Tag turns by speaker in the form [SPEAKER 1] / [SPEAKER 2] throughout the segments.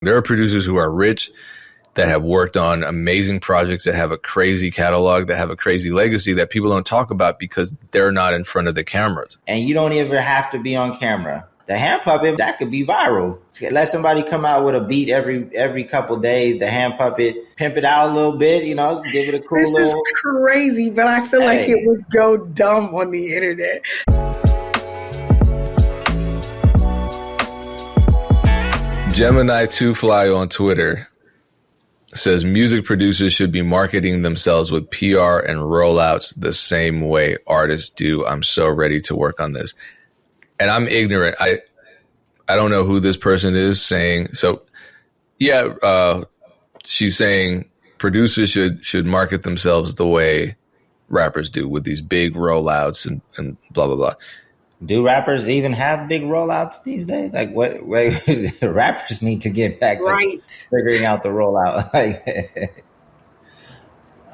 [SPEAKER 1] There are producers who are rich, that have worked on amazing projects, that have a crazy catalog, that have a crazy legacy that people don't talk about because they're not in front of the cameras.
[SPEAKER 2] And you don't ever have to be on camera. The hand puppet, that could be viral. Let somebody come out with a beat every couple days, the hand puppet, pimp it out a little bit, give it a cool
[SPEAKER 3] This is crazy, but I feel like it would go dumb on the internet.
[SPEAKER 1] Gemini 2 Fly on Twitter says music producers should be marketing themselves with PR and rollouts the same way artists do. I'm so ready to work on this. And I'm ignorant. I don't know who this person is saying. So yeah, she's saying producers should market themselves the way rappers do, with these big rollouts and blah, blah, blah.
[SPEAKER 2] Do rappers even have big rollouts these days? Like, what? Rappers need to get back to figuring out the rollout.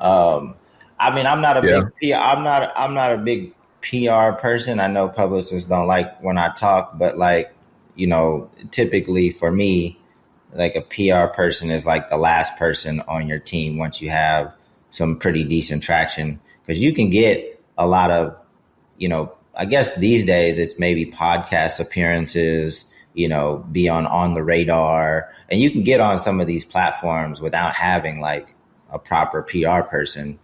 [SPEAKER 2] I mean, I'm not a big PR. I'm not a big PR person. I know publicists don't like when I talk, but typically for me, like a PR person is like the last person on your team once you have some pretty decent traction, because you can get a lot of, I guess these days it's maybe podcast appearances, be on the radar, and you can get on some of these platforms without having like a proper PR person.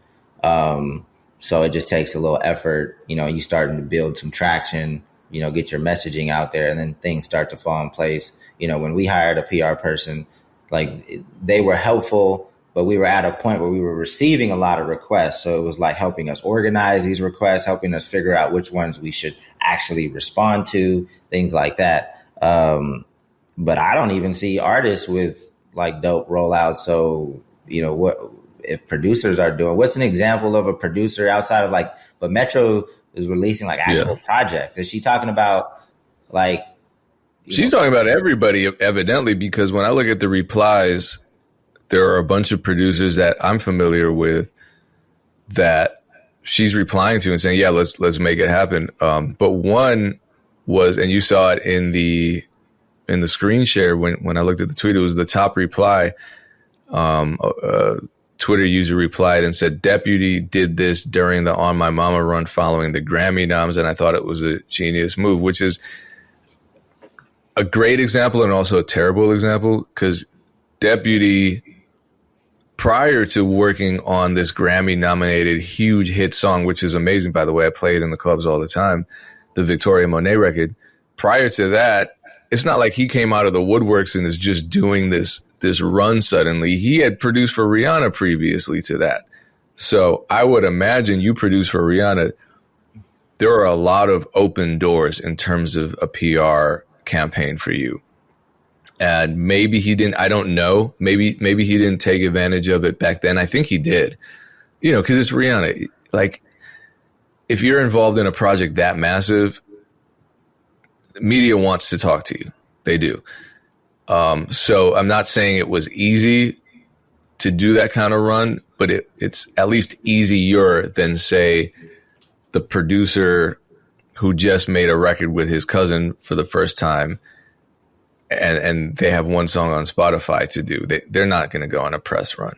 [SPEAKER 2] So it just takes a little effort, you starting to build some traction, get your messaging out there, and then things start to fall in place. When we hired a PR person, like they were helpful, but we were at a point where we were receiving a lot of requests. So it was like helping us organize these requests, helping us figure out which ones we should actually respond to, things like that. But I don't even see artists with like dope rollouts. So, what if producers are doing, what's an example of a producer outside of but Metro is releasing like actual projects. Is she talking about like?
[SPEAKER 1] She's talking about everybody, evidently, because when I look at the replies, there are a bunch of producers that I'm familiar with that she's replying to and saying, yeah, let's make it happen. But one was, and you saw it in the screen share when I looked at the tweet, it was the top reply. Twitter user replied and said, Deputy did this during the On My Mama run following the Grammy noms, and I thought it was a genius move, which is a great example and also a terrible example, because Deputy, prior to working on this Grammy-nominated huge hit song, which is amazing, by the way, I play it in the clubs all the time, the Victoria Monet record. Prior to that, it's not like he came out of the woodworks and is just doing this run suddenly. He had produced for Rihanna previously to that. So I would imagine you produce for Rihanna. There are a lot of open doors in terms of a PR campaign for you. And maybe he didn't, I don't know. Maybe he didn't take advantage of it back then. I think he did, because it's Rihanna. Like, if you're involved in a project that massive, media wants to talk to you. They do. So I'm not saying it was easy to do that kind of run, but it's at least easier than, say, the producer who just made a record with his cousin for the first time, and they have one song on Spotify to do. They're not going to go on a press run.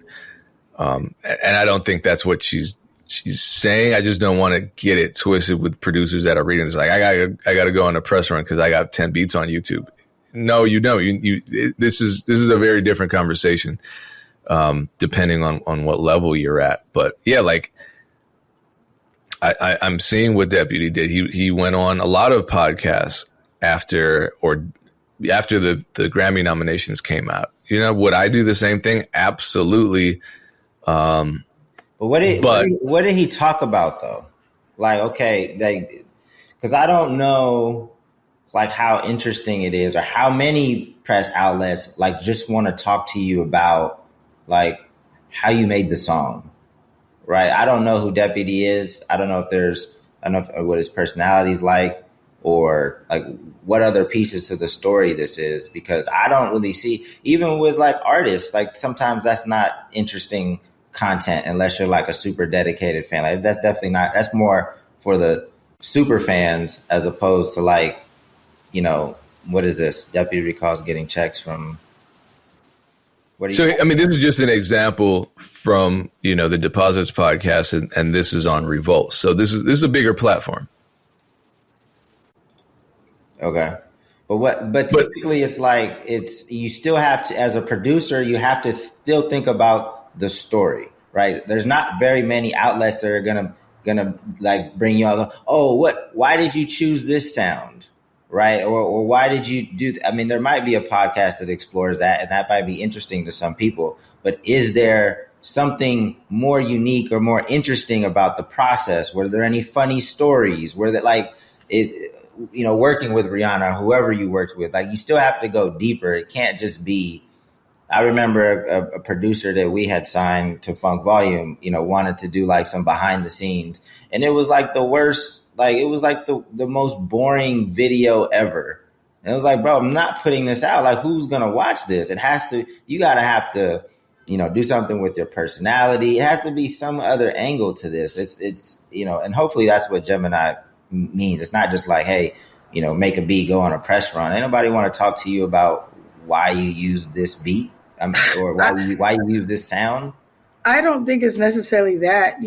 [SPEAKER 1] And I don't think that's what she's saying. I just don't want to get it twisted with producers that are reading this. Like, I got to go on a press run because I got 10 beats on YouTube. No, you don't. This is a very different conversation, depending on what level you're at. But yeah, like I'm seeing what Deputy did. He went on a lot of podcasts after the Grammy nominations came out. Would I do the same thing? Absolutely.
[SPEAKER 2] But what did he talk about though? Like, okay, because I don't know like how interesting it is or how many press outlets like just want to talk to you about like how you made the song, right? I don't know who Deputy is. I don't know what his personality is like, or like what other pieces to the story this is, because I don't really see, even with like artists, like sometimes that's not interesting content unless you're like a super dedicated fan. Like that's definitely not, that's more for the super fans as opposed to like, what is this? Deputy recalls getting checks from What do
[SPEAKER 1] So,
[SPEAKER 2] you?
[SPEAKER 1] I mean, this is just an example from, the Deposits podcast, and this is on Revolt. So this is a bigger platform.
[SPEAKER 2] Okay. But typically it's like you still have to, as a producer, you have to still think about the story, right? There's not very many outlets that are gonna like bring you out. Oh, why did you choose this sound? Right. Or why did you do I mean, there might be a podcast that explores that, and that might be interesting to some people, but is there something more unique or more interesting about the process? Were there any funny stories? Were that like it, working with Rihanna, whoever you worked with, like you still have to go deeper. It can't just be. I remember a producer that we had signed to Funk Volume, wanted to do like some behind the scenes, and it was like the worst. Like it was like the most boring video ever. And it was like, bro, I'm not putting this out. Like, who's gonna watch this? It has to. You gotta have to, do something with your personality. It has to be some other angle to this. It's and hopefully that's what Gemini means. It's not just like, hey, make a beat, go on a press run. Ain't nobody want to talk to you about why you use this beat, or why you use this sound.
[SPEAKER 3] I don't think it's necessarily that,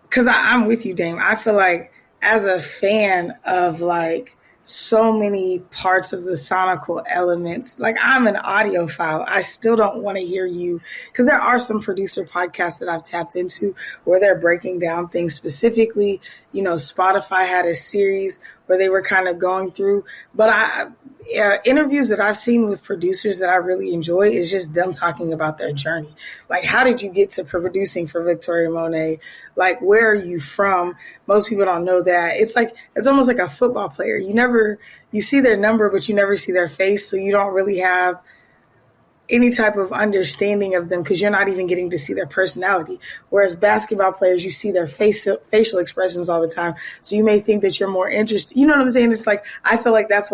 [SPEAKER 3] because I'm with you, Dame. I feel like as a fan of like so many parts of the sonical elements, like I'm an audiophile. I still don't want to hear you, because there are some producer podcasts that I've tapped into where they're breaking down things specifically. Spotify had a series where they were kind of going through, but interviews that I've seen with producers that I really enjoy is just them talking about their journey. Like, how did you get to producing for Victoria Monet? Like, where are you from? Most people don't know that. It's almost like a football player. You see their number, but you never see their face. So you don't really have any type of understanding of them because you're not even getting to see their personality. Whereas basketball players, you see their facial expressions all the time. So you may think that you're more interested. You know what I'm saying? It's like, I feel like that's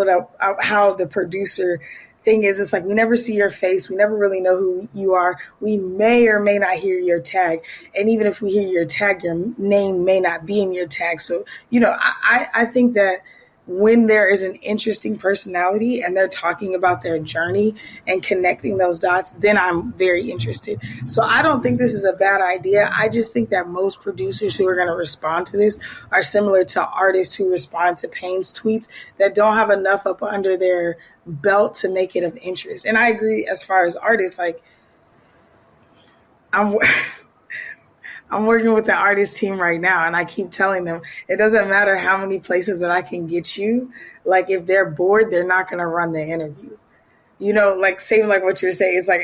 [SPEAKER 3] how the producer thing is. It's like, we never see your face. We never really know who you are. We may or may not hear your tag. And even if we hear your tag, your name may not be in your tag. So, I think that when there is an interesting personality and they're talking about their journey and connecting those dots, then I'm very interested. So I don't think this is a bad idea. I just think that most producers who are going to respond to this are similar to artists who respond to Payne's tweets that don't have enough up under their belt to make it of interest. And I agree, as far as artists, like I'm working with the artist team right now, and I keep telling them it doesn't matter how many places that I can get you. Like, if they're bored, they're not going to run the interview. Like same like what you're saying. It's like,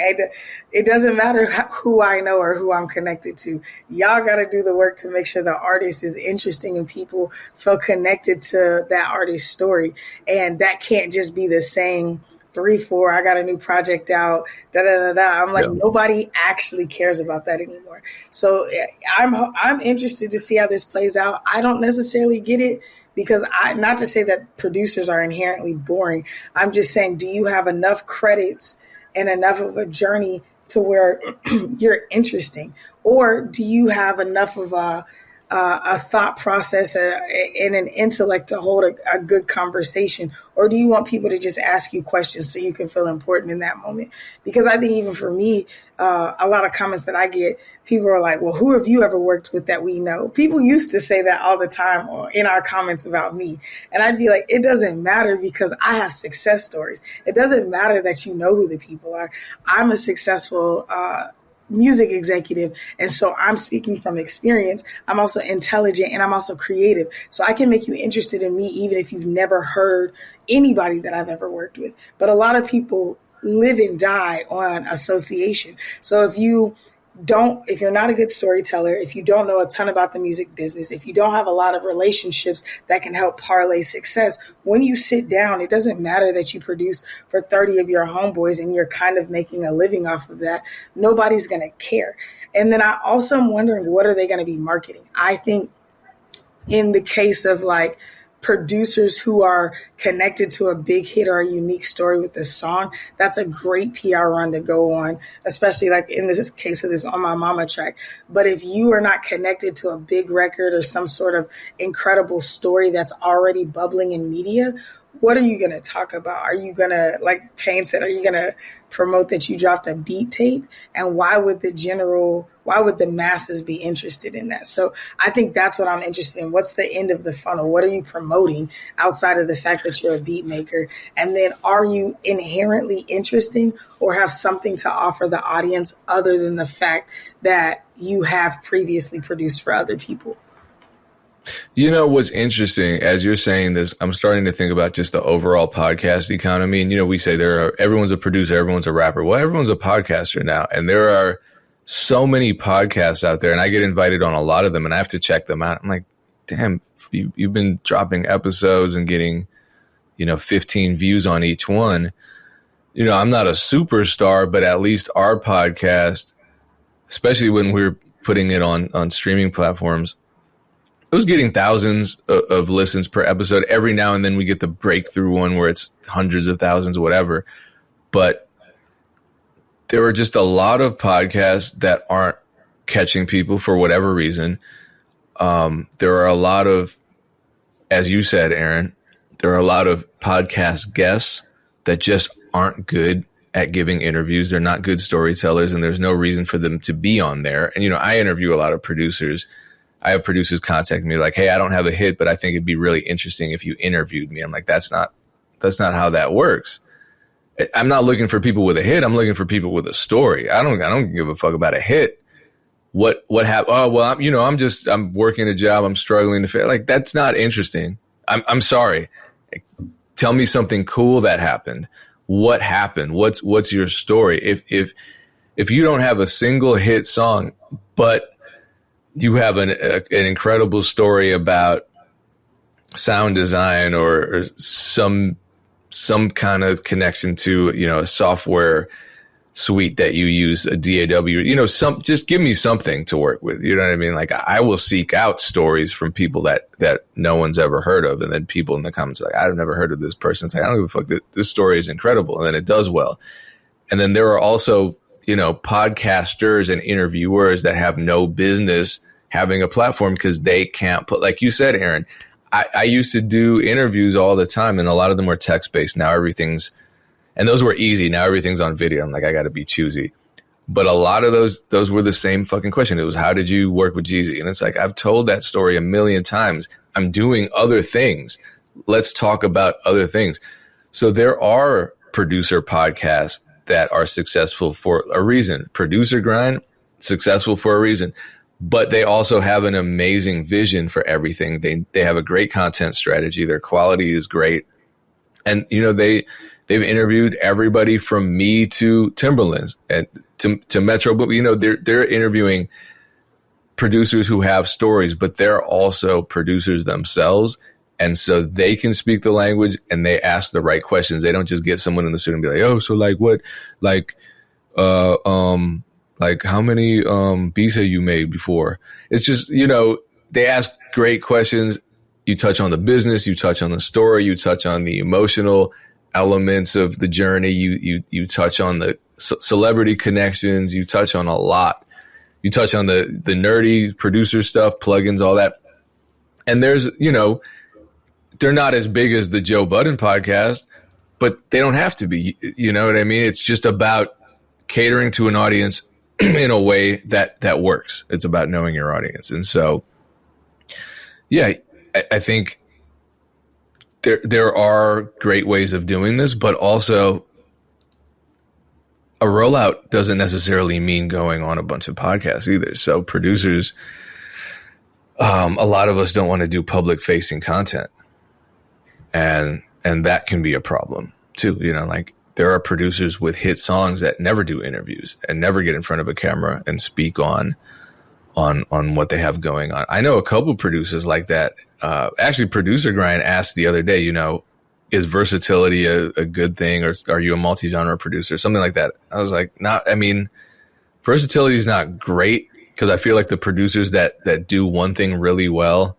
[SPEAKER 3] it doesn't matter who I know or who I'm connected to. Y'all got to do the work to make sure the artist is interesting and people feel connected to that artist's story. And that can't just be the same 3-4, I got a new project out, I'm like, Nobody actually cares about that anymore. So I'm interested to see how this plays out. I don't necessarily get it, because not to say that producers are inherently boring. I'm just saying, do you have enough credits and enough of a journey to where you're interesting? Or do you have enough of a thought process and an intellect to hold a good conversation? Or do you want people to just ask you questions so you can feel important in that moment? Because I think even for me, a lot of comments that I get, people are like, well, who have you ever worked with that we know? People used to say that all the time in our comments about me. And I'd be like, it doesn't matter, because I have success stories. It doesn't matter that you know who the people are. I'm a successful music executive. And so I'm speaking from experience. I'm also intelligent, and I'm also creative. So I can make you interested in me, even if you've never heard anybody that I've ever worked with. But a lot of people live and die on association. So if you're not a good storyteller, if you don't know a ton about the music business, if you don't have a lot of relationships that can help parlay success, when you sit down, it doesn't matter that you produce for 30 of your homeboys and you're kind of making a living off of that. Nobody's going to care. And then I also am wondering, what are they going to be marketing? I think in the case of like producers who are connected to a big hit or a unique story with this song, that's a great PR run to go on, especially like in this case of this On My Mama track. But if you are not connected to a big record or some sort of incredible story that's already bubbling in media, what are you going to talk about? Are you going to, like Payne said, are you going to promote that you dropped a beat tape? And why would the masses be interested in that? So I think that's what I'm interested in. What's the end of the funnel? What are you promoting outside of the fact that you're a beat maker? And then are you inherently interesting or have something to offer the audience other than the fact that you have previously produced for other people?
[SPEAKER 1] You know, what's interesting, as you're saying this, I'm starting to think about just the overall podcast economy. And, you know, we say everyone's a producer, everyone's a rapper. Well, everyone's a podcaster now. And there are so many podcasts out there, and I get invited on a lot of them, and I have to check them out. I'm like, damn, you've been dropping episodes and getting, 15 views on each one. I'm not a superstar, but at least our podcast, especially when we're putting it on streaming platforms, it was getting thousands of listens per episode. Every now and then we get the breakthrough one where it's hundreds of thousands, whatever. But there are just a lot of podcasts that aren't catching people for whatever reason. There are a lot of, as you said, Aaron, there are a lot of podcast guests that just aren't good at giving interviews. They're not good storytellers, and there's no reason for them to be on there. And, I interview a lot of producers. I have producers contact me like, hey, I don't have a hit, but I think it'd be really interesting if you interviewed me. I'm like, that's not how that works. I'm not looking for people with a hit. I'm looking for people with a story. I don't give a fuck about a hit. What happened? Oh, well, I'm working a job. I'm struggling to fit. Like, that's not interesting. I'm sorry. Tell me something cool that happened. What happened? What's your story? If you don't have a single hit song, but you have an incredible story about sound design or some kind of connection to, a software suite that you use, a DAW, just give me something to work with. You know what I mean? Like, I will seek out stories from people that no one's ever heard of. And then people in the comments are like, I've never heard of this person. It's like, I don't give a fuck. This story is incredible. And then it does well. And then there are also, podcasters and interviewers that have no business having a platform because they can't put, like you said, Aaron, I used to do interviews all the time, and a lot of them were text-based. Now and those were easy. Now everything's on video. I'm like, I got to be choosy. But a lot of those were the same fucking question. It was, how did you work with Jeezy? And it's like, I've told that story a million times. I'm doing other things. Let's talk about other things. So there are producer podcasts that are successful for a reason. Producer Grind, successful for a reason. But they also have an amazing vision for everything. They have a great content strategy. Their quality is great. And, they've interviewed everybody from me to Timberlands and to Metro. But, they're interviewing producers who have stories, but they're also producers themselves. And so they can speak the language and they ask the right questions. They don't just get someone in the studio and be like, oh, so like what, like how many beats have you made before? It's just, they ask great questions. You touch on the business, you touch on the story, you touch on the emotional elements of the journey. You touch on the celebrity connections. You touch on a lot. You touch on the nerdy producer stuff, plugins, all that. And there's, they're not as big as the Joe Budden podcast, but they don't have to be. You know what I mean? It's just about catering to an audience in a way that works. It's about knowing your audience. And so, yeah, I think there are great ways of doing this, but also a rollout doesn't necessarily mean going on a bunch of podcasts either. So producers, a lot of us don't want to do public facing content, and that can be a problem too. Like, there are producers with hit songs that never do interviews and never get in front of a camera and speak on what they have going on. I know a couple producers like that. Actually, Producer Grind asked the other day, is versatility a good thing, or are you a multi-genre producer? Something like that. I was like, versatility is not great, because I feel like the producers that do one thing really well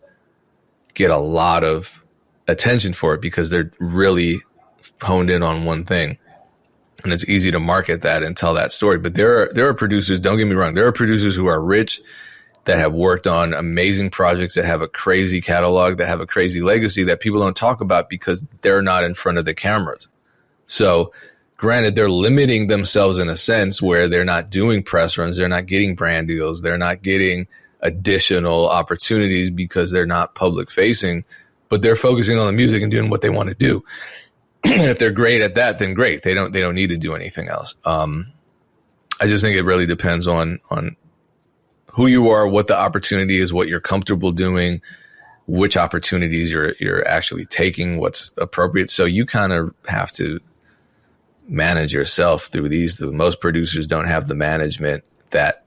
[SPEAKER 1] get a lot of attention for it because they're really honed in on one thing. And it's easy to market that and tell that story. But there are producers, don't get me wrong, there are producers who are rich that have worked on amazing projects, that have a crazy catalog, that have a crazy legacy that people don't talk about because they're not in front of the cameras. So granted, they're limiting themselves in a sense where they're not doing press runs, they're not getting brand deals, they're not getting additional opportunities because they're not public facing, but they're focusing on the music and doing what they want to do. And if they're great at that, then great. They don't need to do anything else. I just think it really depends on who you are, what the opportunity is, what you're comfortable doing, which opportunities you're actually taking, what's appropriate. So you kind of have to manage yourself through these. Most producers don't have the management that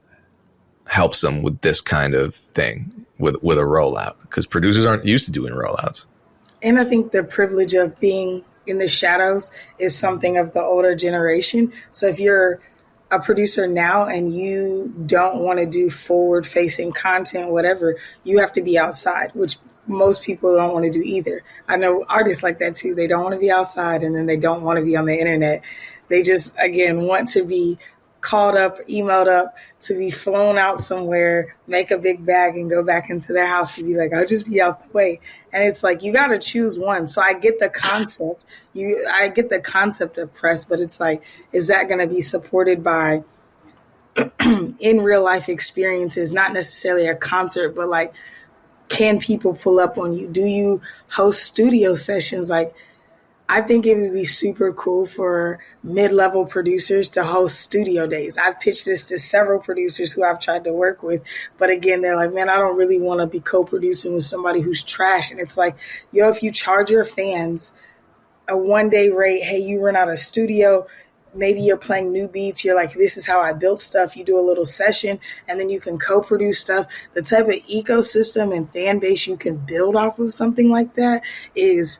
[SPEAKER 1] helps them with this kind of thing, with a rollout, because producers aren't used to doing rollouts.
[SPEAKER 3] And I think the privilege of being in the shadows is something of the older generation. So if you're a producer now and you don't want to do forward facing content, whatever, you have to be outside, which most people don't want to do either. I know artists like that too. They don't want to be outside, and then they don't want to be on the internet. They just, again, want to be called up, emailed up, to be flown out somewhere, make a big bag and go back into their house to be like, I'll just be out the way. And it's like, you got to choose one. So I get the concept. I get the concept of press, but it's like, is that going to be supported by in real life experiences, not necessarily a concert, but like, can people pull up on you? Do you host studio sessions? Like, I think it would be super cool for mid-level producers to host studio days. I've pitched this to several producers who I've tried to work with. But again, they're like, man, I don't really want to be co-producing with somebody who's trash. And it's like, yo, if you charge your fans a one-day rate, hey, you rent out a studio, maybe you're playing new beats, you're like, this is how I built stuff. You do a little session, and then you can co-produce stuff. The type of ecosystem and fan base you can build off of something like that is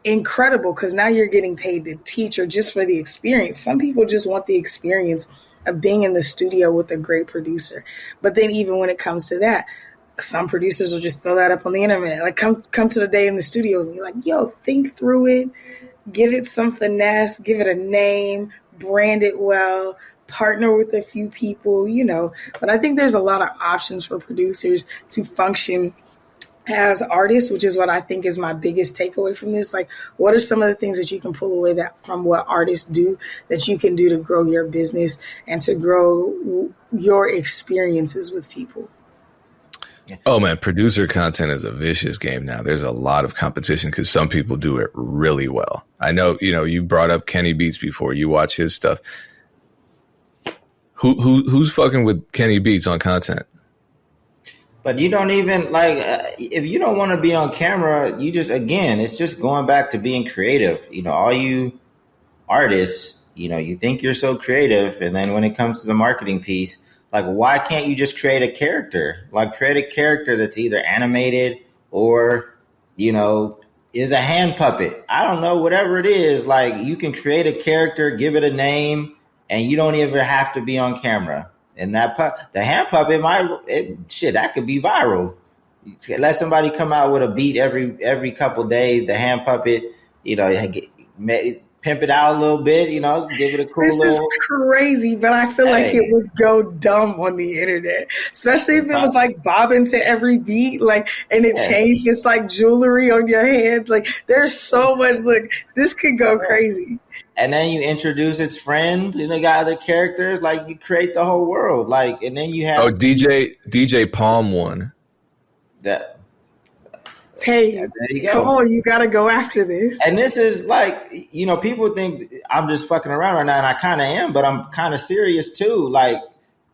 [SPEAKER 3] incredible, because now you're getting paid to teach or just for the experience. Some people just want the experience of being in the studio with a great producer. But then even when it comes to that, some producers will just throw that up on the internet. Like, come to the day in the studio and be like, yo, think through it, give it some finesse, give it a name, brand it well, partner with a few people, But I think there's a lot of options for producers to function as artists, which is what I think is my biggest takeaway from this. Like, what are some of the things that you can pull away from what artists do that you can do to grow your business and to grow your experiences with people?
[SPEAKER 1] Oh man, producer content is a vicious game now. There's a lot of competition because some people do it really well. I know, you brought up Kenny Beats before. You watch his stuff. Who's fucking with Kenny Beats on content?
[SPEAKER 2] But you don't even if you don't want to be on camera, you just, again, it's just going back to being creative. All you artists, you think you're so creative. And then when it comes to the marketing piece, like, why can't you just create a character? Like, create a character that's either animated or, is a hand puppet. I don't know, whatever it is. Like, you can create a character, give it a name, and you don't even have to be on camera. And the hand puppet that could be viral. Let somebody come out with a beat every couple days. The hand puppet, pimp it out a little bit, give it a cool. This is
[SPEAKER 3] crazy, but I feel like it would go dumb on the internet, especially if it was like bobbing to every beat, and it changed. It's like jewelry on your head. Like, there's so much. Like, this could go crazy.
[SPEAKER 2] And then you introduce its friend, got other characters, like, you create the whole world. Like, and then you have
[SPEAKER 1] DJ Palm one.
[SPEAKER 2] That.
[SPEAKER 3] Hey, there you go. Come on, you got to go after this.
[SPEAKER 2] And this is like, people think I'm just fucking around right now, and I kind of am, but I'm kind of serious too. Like,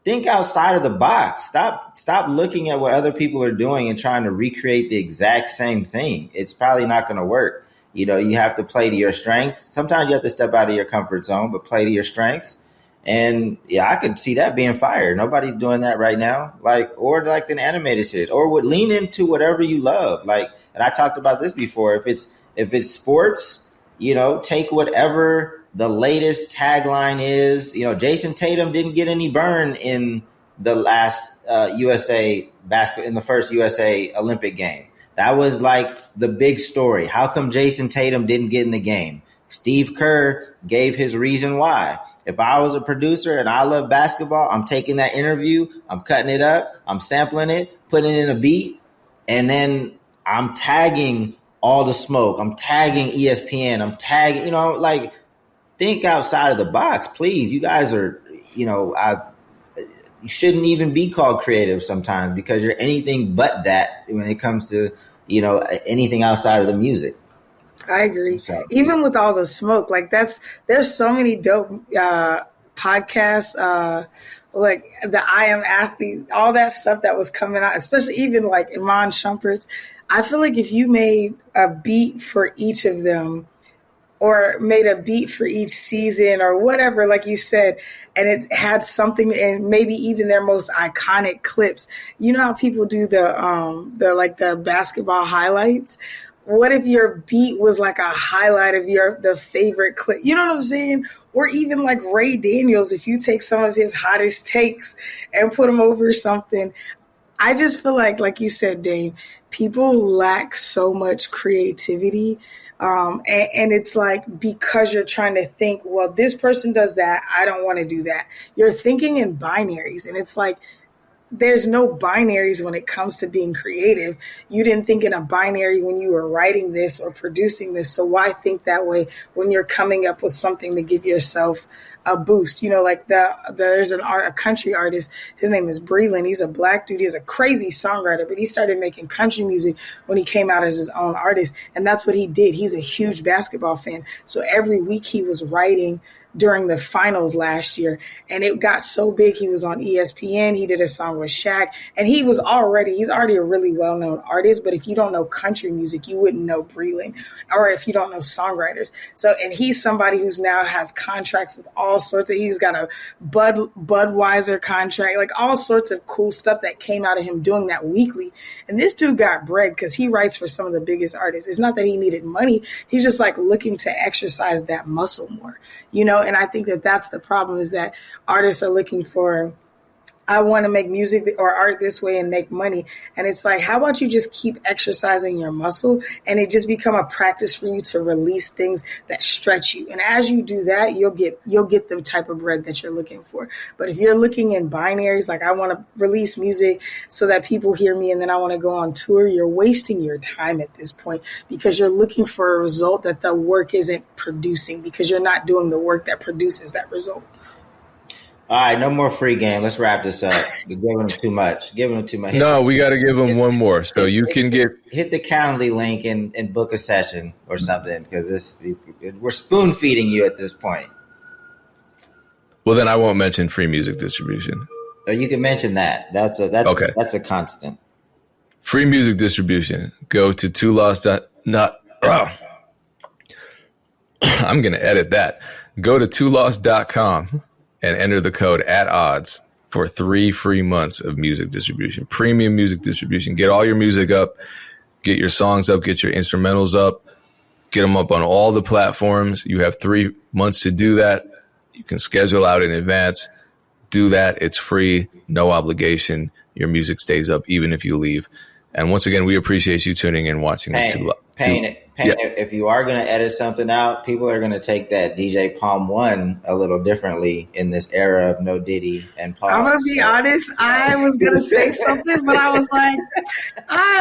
[SPEAKER 2] think outside of the box. Stop looking at what other people are doing and trying to recreate the exact same thing. It's probably not going to work. You have to play to your strengths. Sometimes you have to step out of your comfort zone, but play to your strengths. And yeah, I could see that being fire. Nobody's doing that right now. Or like an animated shit, or would lean into whatever you love. And I talked about this before. If it's sports, take whatever the latest tagline is. Jason Tatum didn't get any burn in the last USA in the first USA Olympic game. That was like the big story. How come Jason Tatum didn't get in the game? Steve Kerr gave his reason why. If I was a producer and I love basketball, I'm taking that interview, I'm cutting it up, I'm sampling it, putting it in a beat, and then I'm tagging All the Smoke, I'm tagging ESPN, I'm tagging, you know, like, think outside of the box, please. You guys are, you know, you shouldn't even be called creative sometimes because you're anything but that when it comes to, you know, anything outside of the music.
[SPEAKER 3] I agree.
[SPEAKER 2] So,
[SPEAKER 3] Even with All the Smoke, like there's so many dope podcasts, like the I Am Athlete, all that stuff that was coming out, especially even like Iman Shumpert's. I feel like if you made a beat for each of them, or made a beat for each season or whatever, like you said, and it had something, and maybe even their most iconic clips. You know how people do the basketball highlights? What if your beat was like a highlight of the favorite clip? You know what I'm saying? Or even like Ray Daniels, if you take some of his hottest takes and put them over something. I just feel like you said, Dave, people lack so much creativity. And it's like, because you're trying to think, well, this person does that, I don't want to do that. You're thinking in binaries, and it's like, there's no binaries when it comes to being creative. You didn't think in a binary when you were writing this or producing this. So why think that way when you're coming up with something to give yourself a boost? You know, like there's a country artist. His name is Breland. He's a black dude. He's a crazy songwriter, but he started making country music when he came out as his own artist. And that's what he did. He's a huge basketball fan. So every week he was writing during the finals last year, and it got so big. He was on ESPN. He did a song with Shaq, and he's already a really well-known artist. But if you don't know country music, you wouldn't know Breland, or if you don't know songwriters. So, and he's somebody who's now has contracts with all sorts of, he's got a Budweiser contract, like all sorts of cool stuff that came out of him doing that weekly. And this dude got bread because he writes for some of the biggest artists. It's not that he needed money. He's just like looking to exercise that muscle more, you know? And I think that that's the problem, is that artists are looking for, I want to make music or art this way and make money. And it's like, how about you just keep exercising your muscle and it just become a practice for you to release things that stretch you. And as you do that, you'll get the type of bread that you're looking for. But if you're looking in binaries, like I want to release music so that people hear me and then I want to go on tour, you're wasting your time at this point, because you're looking for a result that the work isn't producing, because you're not doing the work that produces that result.
[SPEAKER 2] all right, no more free game. Let's wrap this up. You're giving them too much.
[SPEAKER 1] No, we got to give them one more. So you can
[SPEAKER 2] hit the Calendly link and book a session or something, because we're spoon feeding you at this point.
[SPEAKER 1] Well, then I won't mention free music distribution.
[SPEAKER 2] Or you can mention that. That's a constant.
[SPEAKER 1] Free music distribution. Go to I'm going to edit that. Go to tolost.com and enter the code @odds for 3 free months of music distribution, premium music distribution. Get all your music up, get your songs up, get your instrumentals up, get them up on all the platforms. You have 3 months to do that. You can schedule out in advance. Do that. It's free, no obligation. Your music stays up even if you leave. And once again, we appreciate you tuning in, watching.
[SPEAKER 2] Payne, if you are going to edit something out, people are going to take that DJ Palm 1 a little differently in this era of no Diddy and Pause.
[SPEAKER 3] I'm going to be honest. I was going to say something, but I was like,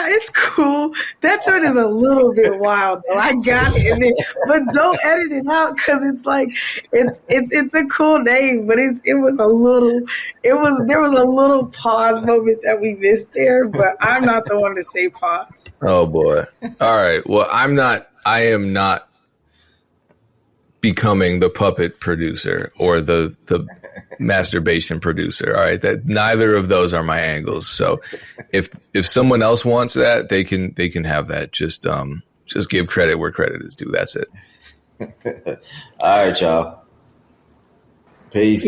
[SPEAKER 3] it's cool. That joint is a little bit wild, though. I got it. But don't edit it out, because it's like, it's a cool name, but there was a little pause moment that we missed there, but I'm not the one to say pause.
[SPEAKER 1] Oh, boy. All right. Well, I am not becoming the puppet producer or the masturbation producer. All right. That neither of those are my angles. So if someone else wants that, they can have that. Just give credit where credit is due. That's it.
[SPEAKER 2] All right, y'all. Peace.